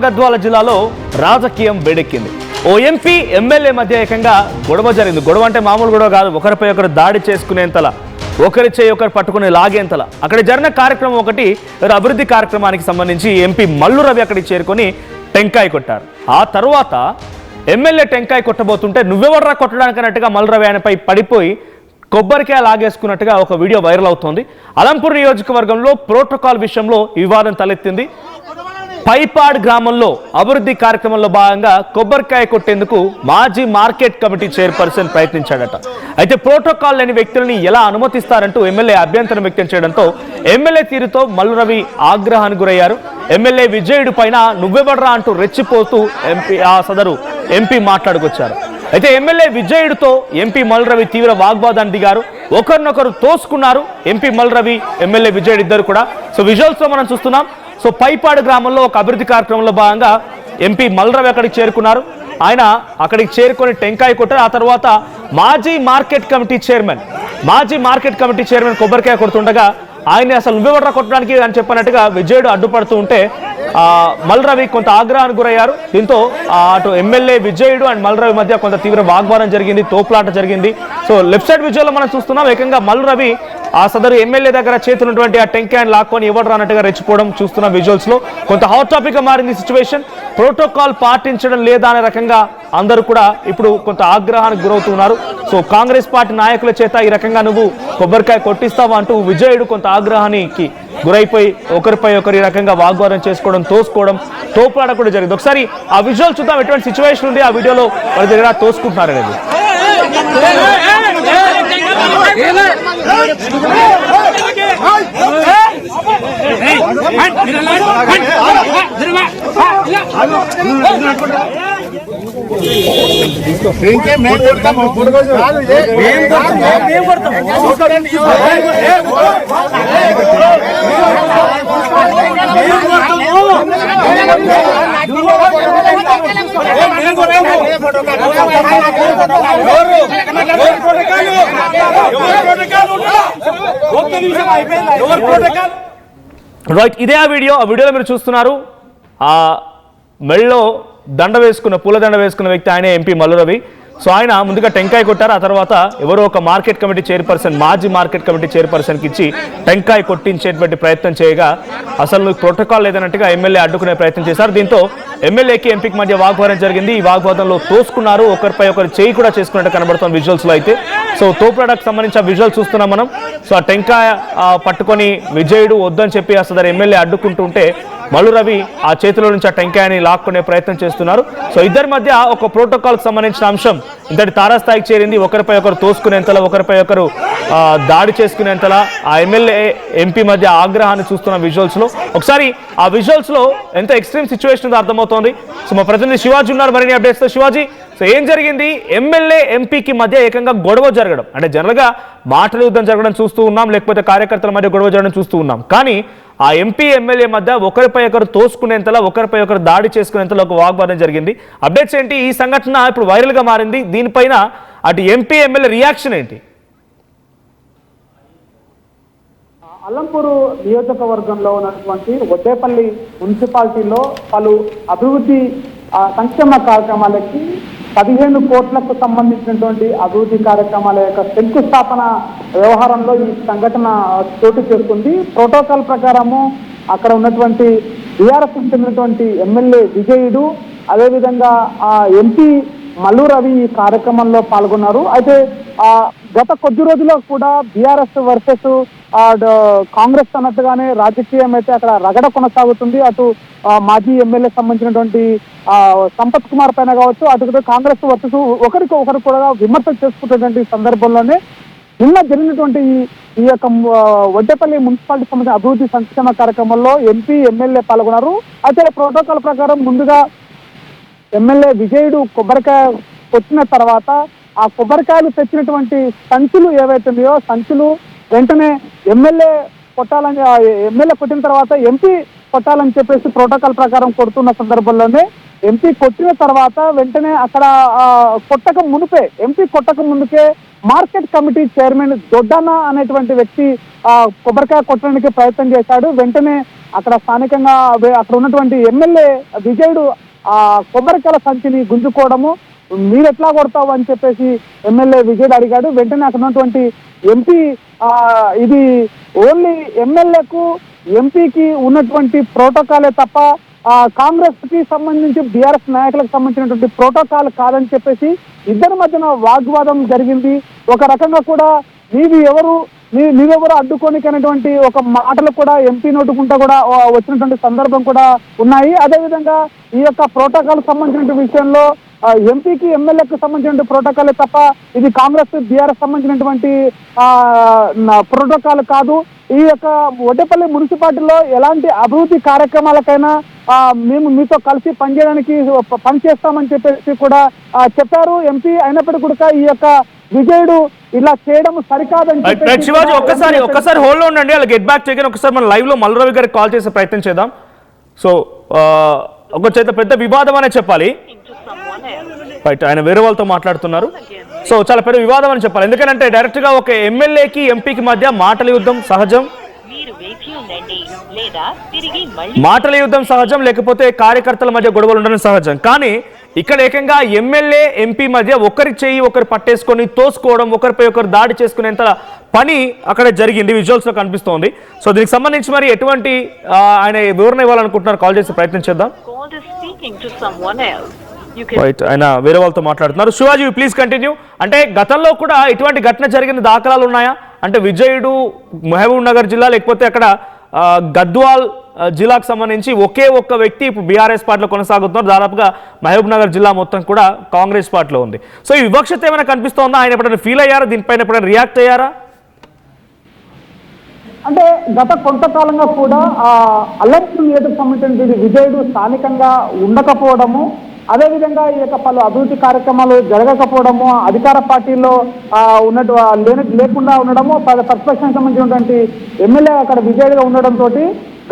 గద్వాల జిల్లాలో రాజకీయం వేడెక్కింది. ఓ ఎంపీ ఎమ్మెల్యే మధ్య ఏకంగా గొడవ జరిగింది. గొడవ అంటే మామూలు గొడవ కాదు, ఒకరిపై ఒకరు దాడి చేసుకునేంతలా, ఒకరి చేయి ఒకరు పట్టుకుని లాగేంతలా. అక్కడ జరిగిన కార్యక్రమం ఒకటి, అభివృద్ధి కార్యక్రమానికి సంబంధించి ఎంపీ మల్లు రవి అక్కడికి చేరుకొని టెంకాయ కొట్టారు. ఆ తర్వాత ఎమ్మెల్యే టెంకాయ కొట్టబోతుంటే నువ్వెవర్రా కొట్టడానికి అన్నట్టుగా మల్లు రవి ఆయనపై పడిపోయి కొబ్బరికాయ లాగేసుకున్నట్టుగా ఒక వీడియో వైరల్ అవుతోంది. అలంపూర్ నియోజకవర్గంలో ప్రోటోకాల్ విషయంలో వివాదం తలెత్తింది. పైపాడ్ గ్రామంలో అభివృద్ధి కార్యక్రమంలో భాగంగా కొబ్బరికాయ కొట్టేందుకు మాజీ మార్కెట్ కమిటీ చైర్పర్సన్ ప్రయత్నించాడట. అయితే ప్రోటోకాల్ లేని వ్యక్తులని ఎలా అనుమతిస్తారంటూ ఎమ్మెల్యే అభ్యంతరం వ్యక్తం చేయడంతో ఎమ్మెల్యే తీరుతో మల్లు రవి ఆగ్రహానికి గురయ్యారు. ఎమ్మెల్యే విజయుడు పైన నువ్వెవడ్రా అంటూ రెచ్చిపోతూ సదరు ఎంపీ మాట్లాడుకొచ్చారు. అయితే ఎమ్మెల్యే విజయుడితో ఎంపీ మల్లు రవి తీవ్ర వాగ్వాదాన్ని దిగారు. ఒకరినొకరు తోసుకున్నారు ఎంపీ మల్లు రవి, ఎమ్మెల్యే విజయుడు ఇద్దరు కూడా. సో విజువల్స్ లో మనం చూస్తున్నాం. సో పైపాడు గ్రామంలో ఒక అభివృద్ధి కార్యక్రమంలో భాగంగా ఎంపీ మల్లు రవి అక్కడికి చేరుకున్నారు. ఆయన అక్కడికి చేరుకొని టెంకాయ కొట్టారు. ఆ తర్వాత మాజీ మార్కెట్ కమిటీ చైర్మన్ కొబ్బరికాయ కొడుతుండగా ఆయన అసలు నువ్వెవడ్రా కొట్టడానికి అని చెప్పినట్టుగా విజయుడు అడ్డుపడుతూ ఉంటే మల్లు రవి కొంత ఆగ్రహానికి గురయ్యారు. దీంతో అటు MLA Vijayudu and Mallu Ravi మధ్య కొంత తీవ్ర వాగ్వాదం జరిగింది, తోపులాట జరిగింది. సో లెఫ్ట్ సైడ్ విజువల్లో మనం చూస్తున్నాం. ఏకంగా మల్లు రవి ఆ సదరు ఎమ్మెల్యే దగ్గర చేతున్నటువంటి ఆ టెంకాయని లాక్కొని ఇవ్వడం అన్నట్టుగా రెచ్చిపోవడం చూస్తున్న విజువల్స్ లో కొంత హాట్ టాపిక్ గా మారింది సిచ్యువేషన్. ప్రోటోకాల్ పాటించడం లేదా అనే రకంగా అందరూ కూడా ఇప్పుడు కొంత ఆగ్రహానికి గురవుతున్నారు. సో కాంగ్రెస్ పార్టీ నాయకుల చేత ఈ రకంగా నువ్వు కొబ్బరికాయ కొట్టిస్తావా అంటూ విజయుడు కొంత ఆగ్రహానికి గురైపోయి ఒకరిపై ఒకరు ఈ రకంగా వాగ్వాదం చేసుకోవడం, తోసుకోవడం, తోపులాట కూడా జరిగింది. ఒకసారి ఆ విజువల్ చూద్దాం, ఎటువంటి సిచ్యువేషన్ ఉంది ఆ వీడియోలో వాళ్ళ దగ్గర తోసుకుంటున్నారు అనేది. రైట్, ఇదే ఆ వీడియోలో మీరు చూస్తున్నారు. ఆ మెళ్ళలో దండ వేసుకున్న, పూలదండ వేసుకున్న వ్యక్తి ఆయనే ఎంపీ మల్లు రవి. సో ఆయన ముందుగా టెంకాయ కొట్టారు. ఆ తర్వాత ఎవరో ఒక మార్కెట్ కమిటీ చైర్పర్సన్, మాజీ మార్కెట్ కమిటీ చైర్పర్సన్కి ఇచ్చి టెంకాయ కొట్టించేటువంటి ప్రయత్నం చేయగా అసలు ప్రోటోకాల్ లేదన్నట్టుగా ఎమ్మెల్యే అడ్డుకునే ప్రయత్నం చేశారు. దీంతో ఎమ్మెల్యేకి ఎంపీకి మధ్య వాగ్వాదం జరిగింది. ఈ వాగ్వాదంలో తోసుకున్నారు, ఒకరిపై ఒకరు చేయి కూడా చేసుకున్నట్టు కనబడుతుంది విజువల్స్ లో. అయితే సో తోపులాటకు సంబంధించిన విజువల్ చూస్తున్నాం మనం. సో ఆ టెంకాయ పట్టుకొని విజయుడు వద్దని చెప్పి అసలు ఎమ్మెల్యే అడ్డుకుంటుంటే మల్లు రవి ఆ చేతిలో నుంచి ఆ టెంకాయని లాక్కునే ప్రయత్నం చేస్తున్నారు. సో ఇద్దరి మధ్య ఒక ప్రోటోకాల్ కు సంబంధించిన అంశం ఇంతటి తారాస్థాయికి చేరింది. ఒకరిపై ఒకరు తోసుకునేంతలా, ఒకరిపై ఒకరు దాడి చేసుకునేంతలా ఆ ఎమ్మెల్యే ఎంపీ మధ్య ఆగ్రహాన్ని చూస్తున్న విజువల్స్ లో. ఒకసారి ఆ విజువల్స్ లో ఎంత ఎక్స్ట్రీమ్ సిచ్యువేషన్ ఉందో అర్థమవుతోంది. సో మా ప్రతినిధి శివాజీ ఉన్నారు మరిన్ని అప్డేట్స్ తో. శివాజీ, సో ఏం జరిగింది? ఎమ్మెల్యే ఎంపీకి మధ్య ఏకంగా గొడవ జరగడం అంటే జనరల్ గా మాటల యుద్ధం జరగడం చూస్తూ ఉన్నాం, లేకపోతే కార్యకర్తల మధ్య గొడవ జరగడం చూస్తూ ఉన్నాం. కానీ ఆ ఎంపీ ఎమ్మెల్యే మధ్య ఒకరిపై ఒకరు తోసుకునేంతలా, ఒకరిపై ఒకరు దాడి చేసుకునేంతలా ఒక వాగ్వాదం జరిగింది. అప్డేట్స్ ఏంటి? ఈ సంఘటన ఇప్పుడు వైరల్ గా మారింది. దీనిపైన అటు ఎంపీ ఎమ్మెల్యే రియాక్షన్ ఏంటి? అల్లంపూరు నియోజకవర్గంలో ఉన్నటువంటి వడ్డేపల్లి మున్సిపాలిటీలో పలు అభివృద్ధి సంక్షేమ కార్యక్రమాలకి 15 కోట్లకు సంబంధించినటువంటి అభివృద్ధి కార్యక్రమాల యొక్క శంకుస్థాపన వ్యవహారంలో ఈ సంఘటన చోటు చేసుకుంది. ప్రోటోకాల్ ప్రకారము అక్కడ ఉన్నటువంటి బీఆర్ఎస్ చెందినటువంటి ఎమ్మెల్యే విజయుడు, అదేవిధంగా ఆ ఎంపీ మల్లు రవి ఈ కార్యక్రమంలో పాల్గొన్నారు. అయితే గత కొద్ది రోజుల్లో కూడా బీఆర్ఎస్ వర్సెస్ కాంగ్రెస్ అన్నట్టుగానే రాజకీయం అయితే అక్కడ రగడ కొనసాగుతుంది. అటు మాజీ ఎమ్మెల్యే సంబంధించినటువంటి సంపత్ కుమార్ పైన కావచ్చు, అటు కాంగ్రెస్ వర్సెస్ ఒకరు కూడా విమర్శలు చేసుకుంటున్నటువంటి సందర్భంలోనే నిన్న జరిగినటువంటి ఈ యొక్క వడ్డేపల్లి మున్సిపాలిటీ సంబంధించిన అభివృద్ధి సంక్షేమ కార్యక్రమంలో ఎంపీ ఎమ్మెల్యే పాల్గొన్నారు. అయితే ప్రోటోకాల్ ప్రకారం ముందుగా ఎమ్మెల్యే విజయుడు కొబ్బరికాయ కొట్టిన తర్వాత ఆ కొబ్బరికాయలు తెచ్చినటువంటి సంచులు ఏవైతే ఉన్నాయో సంచులు వెంటనే ఎమ్మెల్యే కొట్టిన తర్వాత ఎంపీ కొట్టాలని చెప్పేసి ప్రోటోకాల్ ప్రకారం కొడుతున్న సందర్భంలోనే ఎంపీ కొట్టిన తర్వాత వెంటనే అక్కడ ఎంపీ కొట్టక ముందుకే మార్కెట్ కమిటీ చైర్మన్ దొడ్డన్న అనేటువంటి వ్యక్తి కొబ్బరికాయ కొట్టడానికి ప్రయత్నం చేశాడు. వెంటనే అక్కడ స్థానికంగా అక్కడ ఉన్నటువంటి ఎమ్మెల్యే విజయుడు కొబ్బరికాయల సంచిని గుంజుకోవడము, మీరు ఎట్లా కొడతావు అని చెప్పేసి ఎమ్మెల్యే విజయుడు అడిగాడు. వెంటనే అక్కడ ఉన్నటువంటి ఎంపీ ఇది ఓన్లీ ఎమ్మెల్యేకు ఎంపీకి ఉన్నటువంటి ప్రోటోకాలే తప్ప కాంగ్రెస్ కి సంబంధించి బీఆర్ఎస్ నాయకులకు సంబంధించినటువంటి ప్రోటోకాల్ కాదని చెప్పేసి ఇద్దరి మధ్యన వాగ్వాదం జరిగింది. ఒక రకంగా కూడా నీవెవరు అడ్డుకోనికనేటువంటి ఒక మాటలు కూడా ఎంపీ నోటుకుంటా కూడా వచ్చినటువంటి సందర్భం కూడా ఉన్నాయి. అదేవిధంగా ఈ యొక్క ప్రోటోకాల్ సంబంధించిన విషయంలో ఎంపీకి ఎమ్మెల్యేకి సంబంధించిన ప్రోటోకాల్ తప్ప ఇది కాంగ్రెస్ బీఆర్ఎస్ సంబంధించినటువంటి ప్రోటోకాల్ కాదు. ఈ యొక్క వడ్డేపల్లి మున్సిపాలిటీలో ఎలాంటి అభివృద్ధి కార్యక్రమాలకైనా మేము మీతో కలిసి పనిచేస్తామని చెప్పేసి కూడా చెప్పారు ఎంపీ. అయినప్పటికీ కూడా ఈ యొక్క విజయుడు ఇలా చేయడం సరికాదని శివాజీ ఒక్కసారి హోల్డ్ లో ఉండండి. అలా గెట్ బ్యాక్ చేయగానే ఒకసారి మన లైవ్ లో మల్లురవి గారికి కాల్ చేసే ప్రయత్నం చేద్దాం. సో ఒక చేత పెద్ద వివాదం అనే చెప్పాలి. రైట్, ఆయన వేరే వాళ్ళతో మాట్లాడుతున్నారు. సో చాలా పెద్ద వివాదం అని చెప్పాలి. ఎందుకంటే డైరెక్ట్ గా ఒక ఎమ్మెల్యేకి ఎంపీకి మధ్య మాటల యుద్ధం సహజం, లేకపోతే కార్యకర్తల మధ్య గొడవలు ఉండడం సహజం. కానీ ఇక్కడ ఏకంగా ఎమ్మెల్యే ఎంపీ మధ్య ఒకరి చేయి ఒకరు పట్టేసుకొని తోసుకోవడం, ఒకరిపై ఒకరు దాడి చేసుకునేంత పని అక్కడ జరిగింది, విజువల్స్ లో కనిపిస్తోంది. సో దీనికి సంబంధించి మరి ఎటువంటి ఆయన వివరణ ఇవ్వాలనుకుంటున్నారు, కాల్ చేసే ప్రయత్నం చేద్దాం. రైట్, ఆయన వేరే వాళ్ళతో మాట్లాడుతున్నారు. Shivaji please continue. అంటే గతంలో కూడా ఇటువంటి ఘటన జరిగిన దాఖలాలు ఉన్నాయా? అంటే విజయుడు మహబూబ్ నగర్ జిల్లా లేకపోతే అక్కడ గద్వాల్ జిల్లాకు సంబంధించి ఒకే ఒక్క వ్యక్తి ఇప్పుడు బీఆర్ఎస్ పార్టీలో కొనసాగుతున్నారు. దాదాపుగా మహబూబ్ నగర్ జిల్లా మొత్తం కూడా కాంగ్రెస్ పార్టీలో ఉంది. సో ఈ వివక్షత ఏమైనా కనిపిస్తోందా? ఆయన ఎప్పుడైనా ఫీల్ అయ్యారా? దీనిపైన ఎప్పుడైనా రియాక్ట్ అయ్యారా? అంటే గత కొంతకాలంగా కూడా అల్లర్పూర్ నియోజకవర్గం సంబంధించిన విజయుడు స్థానికంగా ఉండకపోవడము, అదేవిధంగా ఈ యొక్క పలు అభివృద్ధి కార్యక్రమాలు జరగకపోవడము, అధికార పార్టీలో లేకుండా ఉండడము, ప్రతిపక్షానికి సంబంధించినటువంటి ఎమ్మెల్యే అక్కడ విజయుడిగా ఉండడంతో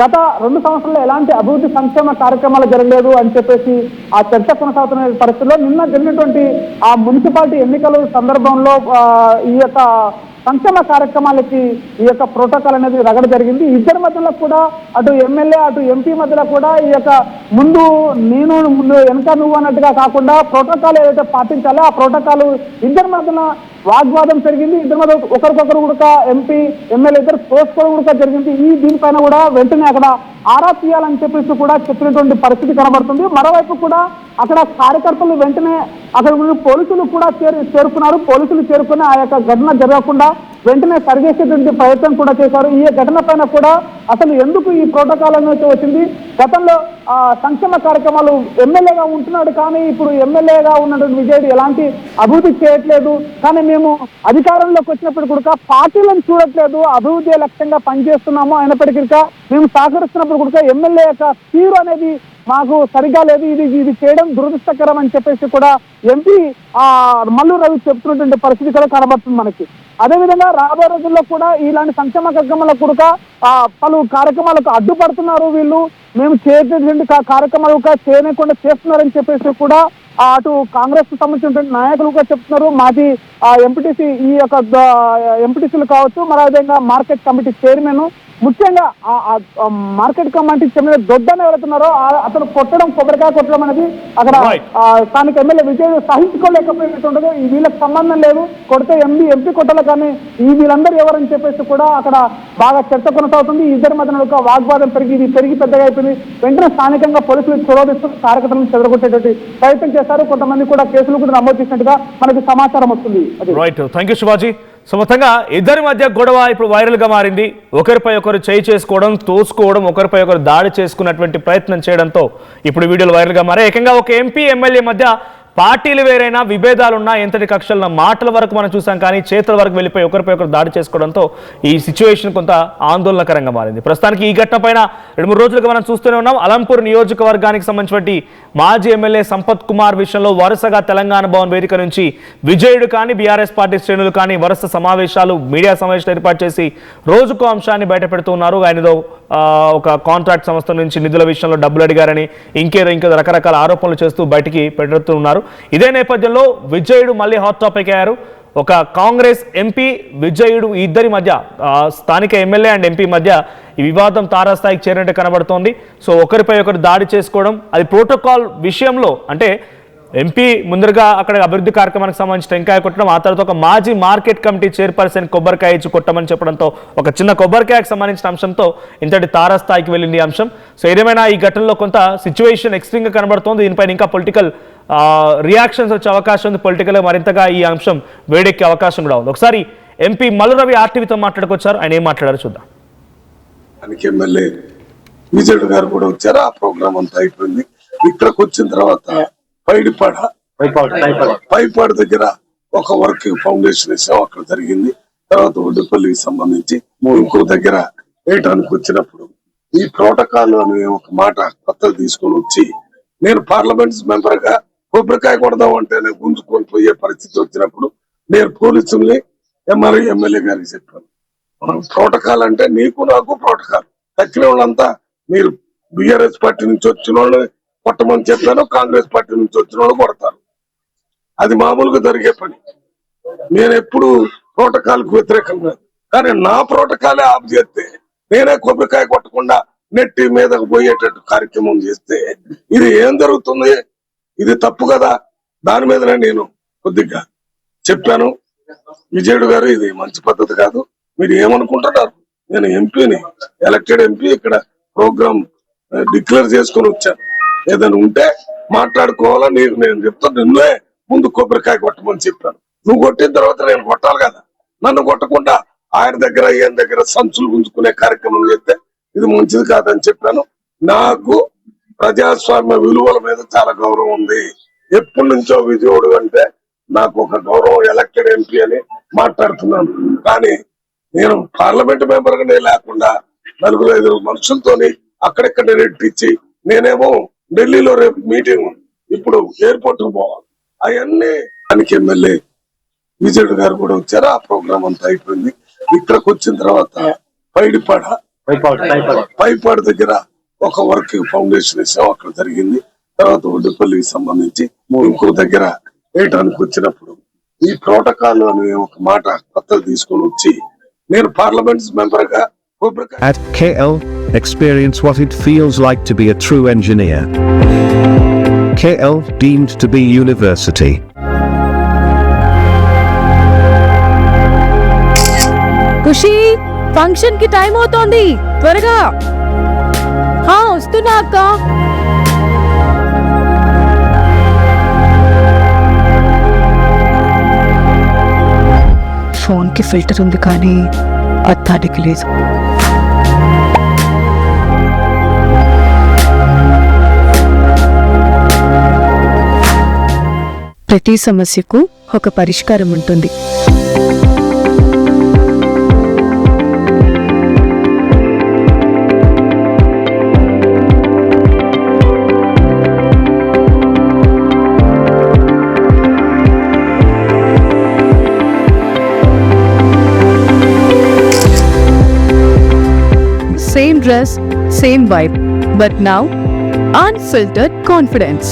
గత 2 సంవత్సరాల్లో ఎలాంటి అభివృద్ధి సంక్షేమ కార్యక్రమాలు జరగలేదు అని చెప్పేసి ఆ చర్చ కొనసాగుతున్న పరిస్థితుల్లో నిన్న జరిగినటువంటి ఆ మున్సిపాలిటీ ఎన్నికల సందర్భంలో ఈ యొక్క సంక్షేమ కార్యక్రమాలకి ఈ యొక్క ప్రోటోకాల్ అనేది రగడ జరిగింది. ఇద్దరి మధ్యలో కూడా అటు ఎమ్మెల్యే అటు ఎంపీ మధ్యలో కూడా ఈ యొక్క ముందు వెనక నువ్వు అన్నట్టుగా కాకుండా ప్రోటోకాల్ ఏదైతే పాటించాలో ఆ ప్రోటోకాల్ ఇద్దరి మధ్యన వాగ్వాదం జరిగింది. ఇద్దరి మధ్య ఒకరికొకరు కూడా ఎంపీ ఎమ్మెల్యే ఇద్దరు తోసుకోవడం కూడా జరిగింది. దీనిపైన కూడా వెంటనే అక్కడ ఆరా తీయాలని చెప్పేసి కూడా చెప్పినటువంటి పరిస్థితి కనబడుతుంది. మరోవైపు కూడా అక్కడ కార్యకర్తలు వెంటనే అక్కడ పోలీసులు కూడా చేరుకున్నారు. పోలీసులు చేరుకుని ఆ యొక్క ఘటన జరగకుండా వెంటనే సరిచేసేటువంటి ప్రయత్నం కూడా చేశారు. ఈ ఘటన పైన కూడా అసలు ఎందుకు ఈ ప్రోటోకాల్ అనేది వచ్చింది? గతంలో సంక్షేమ కార్యక్రమాలు ఎమ్మెల్యేగా ఉంటున్నాడు, కానీ ఇప్పుడు ఎమ్మెల్యేగా ఉన్నటువంటి విజయుడు ఎలాంటి అభివృద్ధి చేయట్లేదు. కానీ మేము అధికారంలోకి వచ్చినప్పుడు కూడా పార్టీలను చూడట్లేదు, అభివృద్ధి లక్ష్యంగా పనిచేస్తున్నాము. అయినప్పటికీ మేము సహకరిస్తున్నప్పుడు కూడా ఎమ్మెల్యే యొక్క తీరు అనేది మాకు సరిగా లేదు, ఇది చేయడం దురదృష్టకరం అని చెప్పేసి కూడా ఎంపీ మల్లు రవి చెప్తున్నటువంటి పరిస్థితి కూడా కనబడుతుంది మనకి. అదేవిధంగా రాబోయే రోజుల్లో కూడా ఇలాంటి సంక్షేమ కార్యక్రమాలకు కూడా పలు కార్యక్రమాలకు అడ్డుపడుతున్నారు వీళ్ళు, మేము చేయటువంటి కార్యక్రమాలు చేయకుండా చేస్తున్నారని చెప్పేసి కూడా అటు కాంగ్రెస్ కు సంబంధించినటువంటి నాయకులు కూడా చెప్తున్నారు. మాజీ ఎంపీటీసీ ఈ యొక్క ఎంపీటీసీలు కావచ్చు, మరి అదేవిధంగా మార్కెట్ కమిటీ చైర్మన్, ముఖ్యంగా మార్కెట్ కమిటీ చైర్మన్ దొడ్డన ఎవరుతున్నారో అతను కొబ్బరికాయ కొట్టడం అనేది అక్కడ స్థానిక ఎమ్మెల్యే విజయ్ సహించుకోలేకపోయినట్టుండదు. వీళ్ళకి సంబంధం లేదు, కొడితే ఎంపీ కొట్టాలి, కానీ వీళ్ళందరూ ఎవరని చెప్పేసి కూడా అక్కడ బాగా చర్చ కొనసాగుతుంది. ఇద్దరి మధ్యన ఒక వాగ్వాదం పెరిగి పెద్దగా అయిపోయింది. వెంటనే స్థానికంగా పోలీసులు చొరవదిస్తూ కార్యకర్తలను చెదరగొట్టేటువంటి ప్రయత్నం చేశారు. కొంతమంది కూడా కేసులు కూడా నమోదు చేసినట్టుగా మనకి సమాచారం వస్తుంది. Thank you Shivaji. సో మొత్తంగా ఇద్దరి మధ్య గొడవ ఇప్పుడు వైరల్ గా మారింది. ఒకరిపై ఒకరు చేయి చేసుకోవడం, తోసుకోవడం, ఒకరిపై ఒకరు దాడి చేసుకున్నటువంటి ప్రయత్నం చేయడంతో ఇప్పుడు వీడియోలు వైరల్ గా మారాయి. ఏకంగా ఒక ఎంపీ ఎమ్మెల్యే మధ్య పార్టీలు వేరైనా విభేదాలున్నా ఎంతటి కక్షలున్న మాటల వరకు మనం చూసాం, కానీ చేతుల వరకు వెళ్ళిపోయి ఒకరిపై ఒకరు దాడి చేసుకోవడంతో ఈ సిచ్యువేషన్ కొంత ఆందోళనకరంగా మారింది. ప్రస్తుతానికి ఈ ఘటన పైన 2-3 రోజులుగా మనం చూస్తూనే ఉన్నాం. అలంపూర్ నియోజకవర్గానికి సంబంధించినటువంటి మాజీ ఎమ్మెల్యే సంపత్ కుమార్ విషయంలో వరుసగా తెలంగాణ భవన్ వేదిక నుంచి విజయుడు కానీ బీఆర్ఎస్ పార్టీ శ్రేణులు కానీ వరుస సమావేశాలు, మీడియా సమావేశాలు ఏర్పాటు చేసి రోజుకో అంశాన్ని బయటపెడుతున్నారు. ఆయనదో ఒక కాంట్రాక్ట్ సంస్థ నుంచి నిధుల విషయంలో డబ్బులు అడిగారని ఇంకేదో రకరకాల ఆరోపణలు చేస్తూ బయటికి పెడుతున్నారు. ఇదే నేపథ్యంలో విజయుడు మళ్ళీ హాట్ టాపిక్ అయ్యారు. ఒక కాంగ్రెస్ ఎంపీ విజయుడు ఈ ఇద్దరి మధ్య స్థానిక ఎమ్మెల్యే అండ్ ఎంపీ మధ్య ఈ వివాదం తారాస్థాయికి చేరినట్టు కనబడుతోంది. సో ఒకరిపై ఒకరు దాడి చేసుకోవడం, అది ప్రోటోకాల్ విషయంలో అంటే ఎంపీ ముందరగా అక్కడ అభివృద్ధి కార్యక్రమానికి సంబంధించి టెంకాయ కొట్టడం, ఆ తర్వాత ఒక మాజీ మార్కెట్ కమిటీ చైర్పర్సన్ కొబ్బరికాయ ఇచ్చి కొట్టమని చెప్పడంతో ఒక చిన్న కొబ్బరికాయకు సంబంధించిన అంశంతో ఇంతటి తారాస్థాయికి వెళ్ళింది ఈ అంశం. సో ఏదేమైనా ఈ ఘటనలో కొంత సిచ్యువేషన్ ఎక్స్ట్రీమ్గా కనబడుతోంది. దీనిపైన ఇంకా పొలిటికల్ రియాక్షన్స్ వచ్చే అవకాశం ఉంది. పొలిటికల్గా మరింతగా ఈ అంశం వేడెక్కే అవకాశం కూడా ఉంది. ఒకసారి ఎంపీ మల్లు రవి ఆర్టీవీతో మాట్లాడుకొచ్చారు. ఆయన ఏం మాట్లాడారో చూద్దాం. ఎమ్మెల్యే విజయుడు గారు కూడా వచ్చారు. ఆ ప్రోగ్రామ్ అంతా అయిపోయింది. ఇక్కడికి వచ్చిన తర్వాత పైపాడు దగ్గర ఒక వర్క్ ఫౌండేషన్ వేసాం, అక్కడ జరిగింది. తర్వాత ఒడ్డుపల్లికి సంబంధించి ఇంకో దగ్గర వేయటానికి వచ్చినప్పుడు ఈ ప్రోటోకాల్ అనే ఒక మాట కొత్తగా తీసుకొని వచ్చి నేను పార్లమెంట్ మెంబర్ గా కొబ్బరికాయ కొడదాం అంటే గుంజుకొని పోయే పరిస్థితి వచ్చినప్పుడు నేను పోలీసుల్ని ఎమ్మెల్యే గారికి చెప్పాను, ప్రోటోకాల్ అంటే నీకు నాకు ప్రోటోకాల్, తక్కిన వాళ్ళంతా మీరు బిఆర్ఎస్ పార్టీ నుంచి వచ్చిన వాళ్ళని కొట్టమని చెప్పాను, కాంగ్రెస్ పార్టీ నుంచి వచ్చిన వాళ్ళు కొడతారు. అది మామూలుగా జరిగే పని. నేను ఎప్పుడు ప్రోటోకాల్ కు వ్యతిరేకంగా, కానీ నా ప్రోటోకాలే ఆఫ్ చేస్తే నేనే కొబ్బరికాయ కొట్టకుండా నెట్టి మీదకు పోయేటట్టు కార్యక్రమం చేస్తే ఇది ఏం జరుగుతుంది? ఇది తప్పు కదా. దాని మీదనే నేను కొద్దిగా చెప్పాను, విజయుడు గారు ఇది మంచి పద్ధతి కాదు, మీరు ఏమనుకుంటున్నారు? నేను ఎంపీని, ఎలక్టెడ్ ఎంపీ, ఇక్కడ ప్రోగ్రామ్ డిక్లేర్ చేసుకుని వచ్చాను. ఏదైనా ఉంటే మాట్లాడుకోవాలా, నీకు నేను చెప్తాను, నిన్నే ముందు కొబ్బరికాయ కొట్టమని చెప్పాను. నువ్వు కొట్టిన తర్వాత నేను కొట్టాలి కదా. నన్ను కొట్టకుండా ఆయన దగ్గర ఈయన దగ్గర సంచులు గుంజుకునే కార్యక్రమం చేస్తే ఇది మంచిది కాదని చెప్పాను. నాకు ప్రజాస్వామ్య విలువల మీద చాలా గౌరవం ఉంది. ఎప్పటి నుంచో విజయుడు అంటే నాకు ఒక గౌరవం, ఎలక్టెడ్ ఎంపీ అని మాట్లాడుతున్నాను. కానీ నేను పార్లమెంట్ మెంబర్ గా లేకుండా 4-5 మనుషులతోని అక్కడెక్కడ రెట్టించి నేనేమో ఢిల్లీలో రేపు మీటింగ్, ఇప్పుడు ఎయిర్పోర్ట్ కు పోవాలి. అవన్నీ దానికి ఎమ్మెల్యే విజయుడు గారు కూడా వచ్చారు. ఆ ప్రోగ్రామ్ అంతా అయిపోయింది. ఇక్కడికి వచ్చిన తర్వాత పైపాడు దగ్గర ఒక వర్క్ ఫౌండేషన్ వేసాం, అక్కడ జరిగింది. తర్వాత ఒడ్డుపల్లికి సంబంధించి ఇంకో దగ్గర వేయటానికి వచ్చినప్పుడు ఈ ప్రోటోకాల్ అనే ఒక మాట కొత్తగా తీసుకొని వచ్చి నేను పార్లమెంట్ మెంబర్ గా At KL, experience what it feels like to be a true engineer. KL, deemed to be university. Khushi, function కి టైం అవుతోంది, త్వరగా. వస్తున్నా అక్క. ఫోన్ కి ఫిల్టర్ ఉంది కానీ అర్థానికి లేదు. ప్రతి సమస్యకు ఒక పరిష్కారం ఉంటుంది. Same dress, same vibe, but now unfiltered confidence.